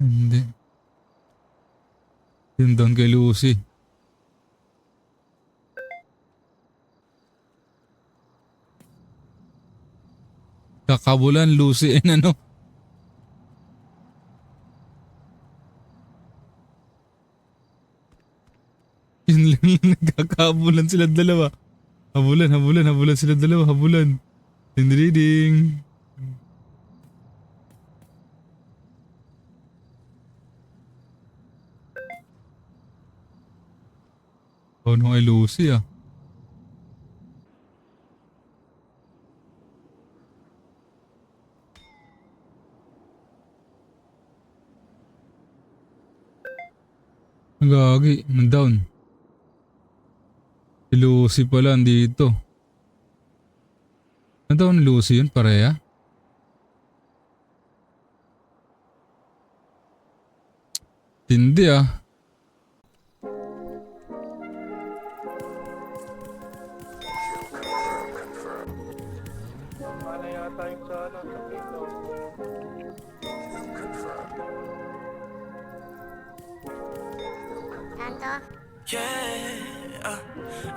Hindi. Yung down kay Lucy. Kakabulan, Lucy and ano. Yun lang nagkakabulan sila dalawa. Habulan sila dalawa, habulan. Ding. Oh, no kay Lucy ah. Gagi, down. Si Lucy pala andito. Down ni Lucy yun, pareha? Hindi ah. Ano yata yung sa dito? Tanto?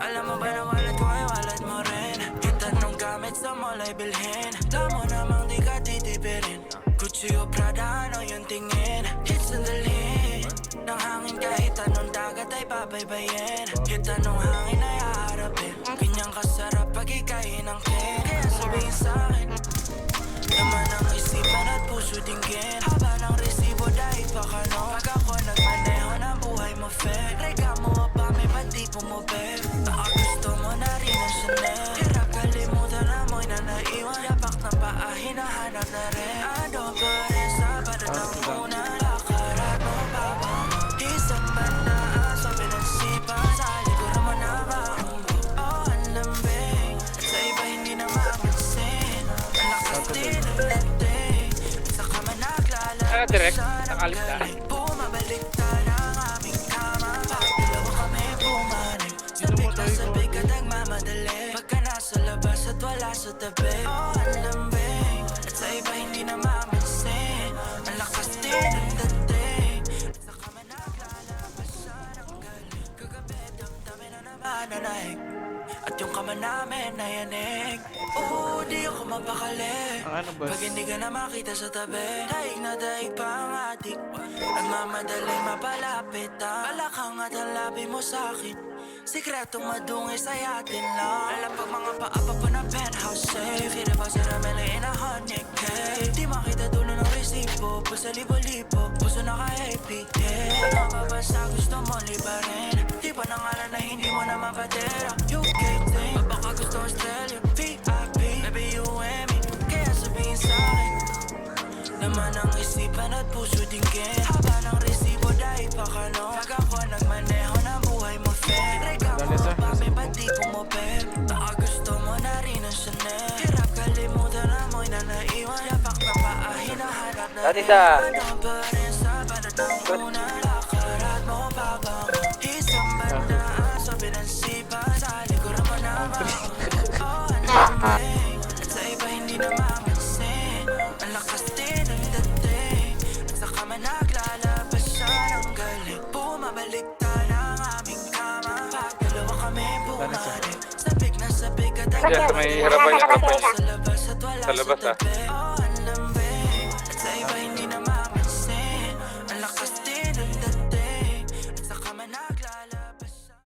Alam mo ba na wallet ko ay wallet mo rin? Itanong gamit sa mall ay bilhin. Alam mo namang di ka titipirin. Gucci o Prada, ano yung tingin? Hits sandali ng hangin kahit anong dagat ay pabaybayin. Hit anong hangin ay haharapin. Ganyang kasarap pag ikain ang kin. Kaya sabihin sa'kin laman ang isipan at puso dinggin. Haba ng resibo dahil pakano. Pag ako nagmaneho ng buhay mo fair. Rega mo pa may ba't di pumubeg? Baka gusto mo na rin ang Chanel. Hirap kalimutan na mo'y na naiwan. Yapak na paa, hinahanap na rin. Ando pa rin sa badatang muna. Lakarat mo baba mo. Isang banda sa pinagsipan. Sa likuran mo na maumbo. Oh, ang lambing. At sa iba hindi na mapansin. Ang lakas din ang dating. Saka man naglalaro Direct, siya ng nakalista. galing. Bumabalik tayo ng aming kama. Pagdalawa kami bumalik. Sabik na sabik at nagmamadali. Pagka nasa labas at wala sa tabi. Oh, ang lambing. At sa iba hindi na mapansin. Ang lakas din ang dating. Saka man naglalabas siya ng galing. Kagabi damdamin na naman nanahig. At yung kama namin na yanig. Oo, di ako mapakali. Ano ba? Pag hindi ka na makita sa tabi. Daig na daig pa ang adik. Nagmamadaling mapalapit ang balakang at ang labi mo sa'kin. Sikretong madungis ay atin lang. Alam pag mga paapa pa ng penthouse safe. Hindi pa sa ramela in a honey cake. Di makita dulo ng resibo. Pusa libo-libo, puso naka-happy. Yeah, mababasa gusto mo libarin. Di pa nangalan na hindi mo na mapatera. You get thing, baka gusto Australia. VIP, baby you and me. Kaya sabihin sa'kin laman ang isipan at puso dinggin. Haba ng resibo dahil pakano. Pag ako nagmaneho ng buhay mo fair. Rega mo pa may ba't di pumupel? Baka gusto mo na rin ang Chanel. Hirap kalimutan na mo'y na naiwan. Yapak na paa, hinahanap na rin. Ano pa rin sa badatang muna. Lakarat mo baba mo. Isang banda sa pinansipan. Sa likuran mo na maumbo. Oh, ang lambing. At sa iba hindi na mapansin. Ang lakas din ang dating. At saka man naglalabas siya ng galing. Bumabalik tayo ng aming kama. Pagdalawa kami bumalik. Sabik na sabik at Diyan, sa may harapan niya, harapan niya. sa labas at wala Sa labas, sa tabi.